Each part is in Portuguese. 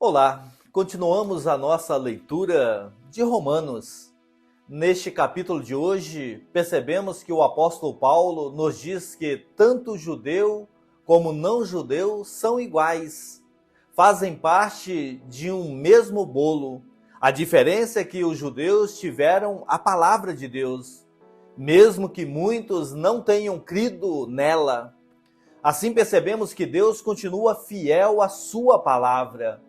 Olá, continuamos a nossa leitura de Romanos. Neste capítulo de hoje, percebemos que o apóstolo Paulo nos diz que tanto judeu como não judeu são iguais, fazem parte de um mesmo bolo. A diferença é que os judeus tiveram a palavra de Deus, mesmo que muitos não tenham crido nela. Assim percebemos que Deus continua fiel à sua palavra.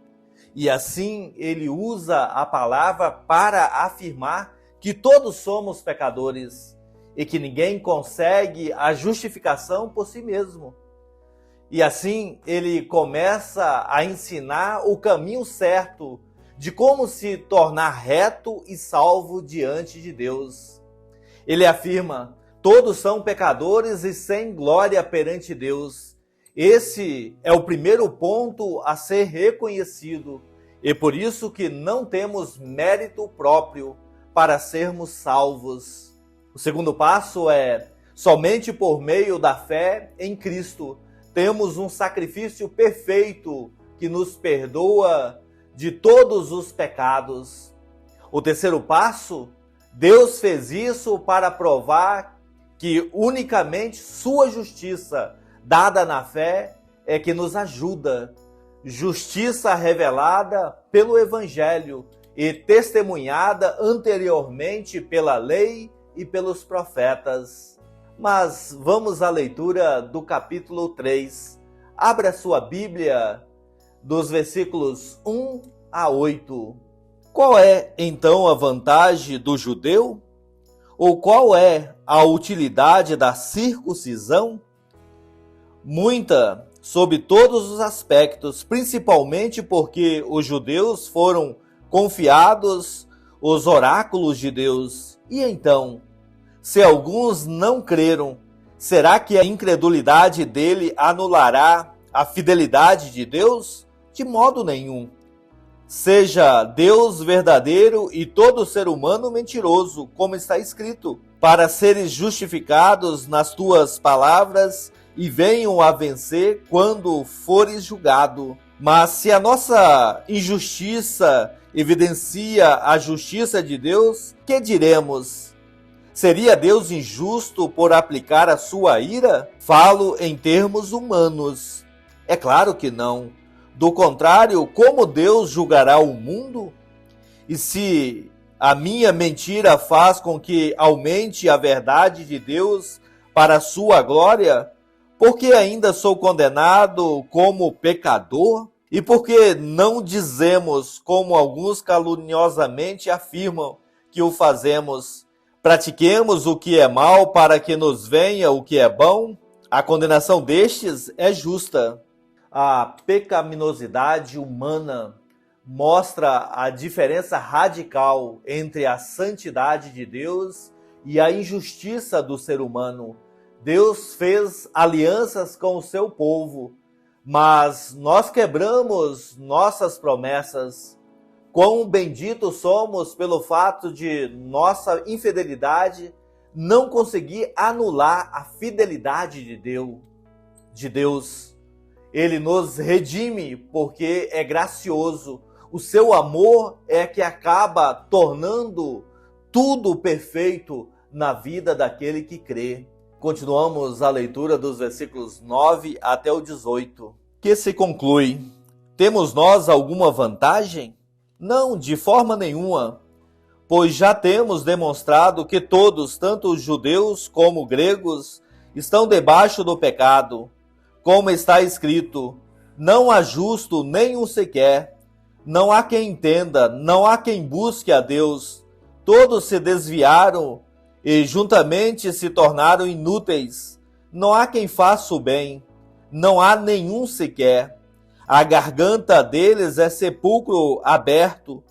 E assim ele usa a palavra para afirmar que todos somos pecadores e que ninguém consegue a justificação por si mesmo. E assim ele começa a ensinar o caminho certo de como se tornar reto e salvo diante de Deus. Ele afirma: todos são pecadores e sem glória perante Deus. Esse é o primeiro ponto a ser reconhecido, e por isso que não temos mérito próprio para sermos salvos. O segundo passo é: somente por meio da fé em Cristo temos um sacrifício perfeito que nos perdoa de todos os pecados. O terceiro passo: Deus fez isso para provar que unicamente sua justiça, dada na fé, é que nos ajuda. Justiça revelada pelo Evangelho e testemunhada anteriormente pela lei e pelos profetas. Mas vamos à leitura do capítulo 3. Abra sua Bíblia dos versículos 1 a 8. Qual é, então, a vantagem do judeu? Ou qual é a utilidade da circuncisão? Muita, sob todos os aspectos, principalmente porque os judeus foram confiados os oráculos de Deus. E então, se alguns não creram, será que a incredulidade dele anulará a fidelidade de Deus? De modo nenhum. Seja Deus verdadeiro e todo ser humano mentiroso, como está escrito, para seres justificados nas tuas palavras e venham a vencer quando fores julgado. Mas se a nossa injustiça evidencia a justiça de Deus, que diremos? Seria Deus injusto por aplicar a sua ira? Falo em termos humanos. É claro que não. Do contrário, como Deus julgará o mundo? E se a minha mentira faz com que aumente a verdade de Deus para a sua glória, por que ainda sou condenado como pecador? E por que não dizemos, como alguns caluniosamente afirmam que o fazemos, pratiquemos o que é mal para que nos venha o que é bom? A condenação destes é justa. A pecaminosidade humana mostra a diferença radical entre a santidade de Deus e a injustiça do ser humano. Deus fez alianças com o seu povo, mas nós quebramos nossas promessas. Quão benditos somos pelo fato de nossa infidelidade não conseguir anular a fidelidade de Deus. Ele nos redime porque é gracioso. O seu amor é que acaba tornando tudo perfeito na vida daquele que crê. Continuamos a leitura dos versículos 9 até o 18, que se conclui: temos nós alguma vantagem? Não, de forma nenhuma, pois já temos demonstrado que todos, tanto os judeus como gregos, estão debaixo do pecado. Como está escrito: não há justo nenhum sequer, não há quem entenda, não há quem busque a Deus. Todos se desviaram e juntamente se tornaram inúteis. Não há quem faça o bem, não há nenhum sequer. A garganta deles é sepulcro aberto,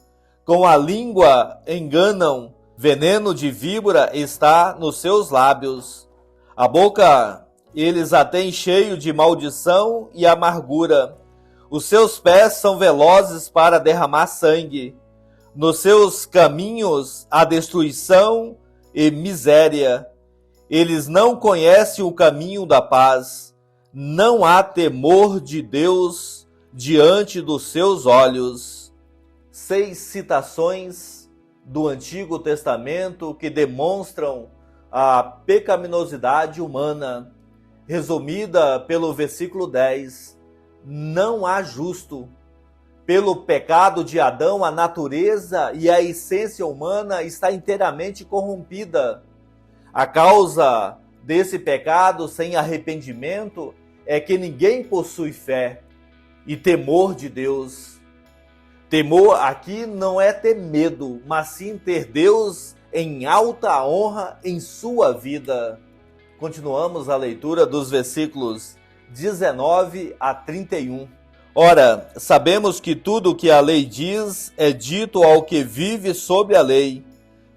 com a língua enganam, veneno de víbora está nos seus lábios. A boca eles a têm cheio de maldição e amargura. Os seus pés são velozes para derramar sangue. Nos seus caminhos há destruição e miséria. Eles não conhecem o caminho da paz. Não há temor de Deus diante dos seus olhos. 6 citações do Antigo Testamento que demonstram a pecaminosidade humana, resumida pelo versículo 10. Não há justo. Pelo pecado de Adão, a natureza e a essência humana está inteiramente corrompida. A causa desse pecado sem arrependimento é que ninguém possui fé e temor de Deus. Temor aqui não é ter medo, mas sim ter Deus em alta honra em sua vida. Continuamos a leitura dos versículos 19 a 31. Ora, sabemos que tudo o que a lei diz é dito ao que vive sob a lei,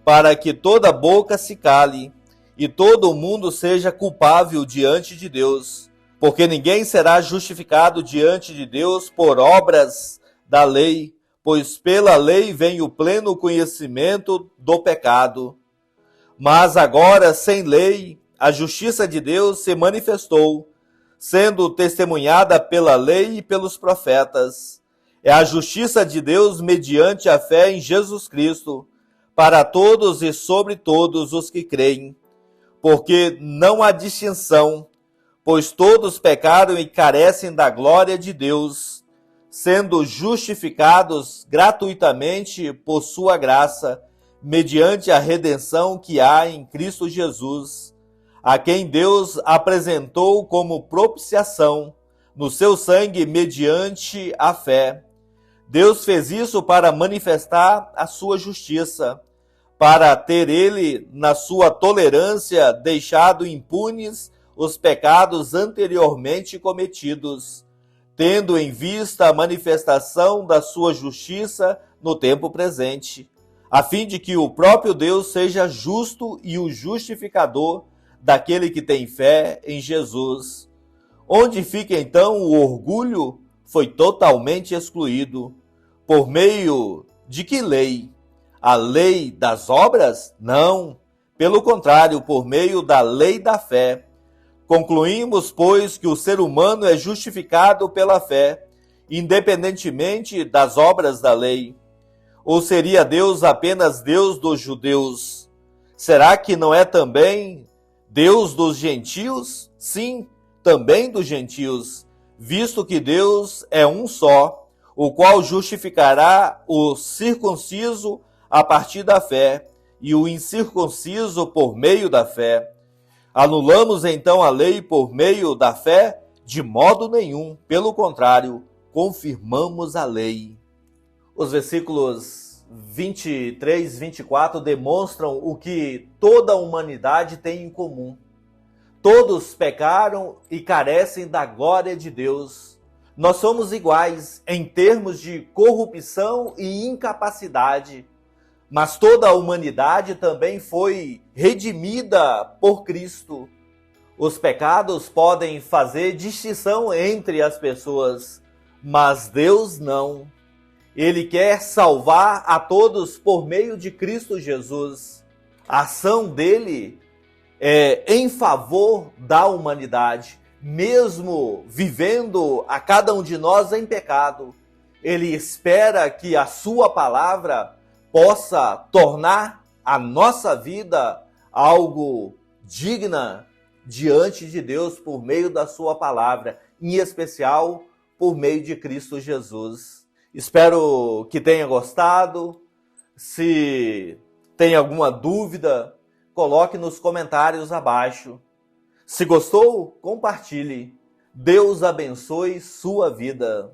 para que toda boca se cale e todo mundo seja culpável diante de Deus, porque ninguém será justificado diante de Deus por obras da lei, pois pela lei vem o pleno conhecimento do pecado. Mas agora, sem lei, a justiça de Deus se manifestou, sendo testemunhada pela lei e pelos profetas. É a justiça de Deus mediante a fé em Jesus Cristo, para todos e sobre todos os que creem. Porque não há distinção, pois todos pecaram e carecem da glória de Deus, sendo justificados gratuitamente por sua graça, mediante a redenção que há em Cristo Jesus, a quem Deus apresentou como propiciação no seu sangue mediante a fé. Deus fez isso para manifestar a sua justiça, para ter ele, na sua tolerância, deixado impunes os pecados anteriormente cometidos, tendo em vista a manifestação da sua justiça no tempo presente, a fim de que o próprio Deus seja justo e o justificador daquele que tem fé em Jesus. Onde fica então o orgulho? Foi totalmente excluído. Por meio de que lei? A lei das obras? Não. Pelo contrário, por meio da lei da fé. Concluímos, pois, que o ser humano é justificado pela fé, independentemente das obras da lei. Ou seria Deus apenas Deus dos judeus? Será que não é também Deus dos gentios? Sim, também dos gentios, visto que Deus é um só, o qual justificará o circunciso a partir da fé e o incircunciso por meio da fé. Anulamos então a lei por meio da fé? De modo nenhum, pelo contrário, confirmamos a lei. Os versículos 23 e 24 demonstram o que toda a humanidade tem em comum. Todos pecaram e carecem da glória de Deus. Nós somos iguais em termos de corrupção e incapacidade, mas toda a humanidade também foi redimida por Cristo. Os pecados podem fazer distinção entre as pessoas, mas Deus não. Ele quer salvar a todos por meio de Cristo Jesus. A ação dele é em favor da humanidade, mesmo vivendo a cada um de nós em pecado. Ele espera que a sua palavra possa tornar a nossa vida algo digna diante de Deus por meio da sua palavra, em especial por meio de Cristo Jesus. Espero que tenha gostado. Se tem alguma dúvida, coloque nos comentários abaixo. Se gostou, compartilhe. Deus abençoe sua vida.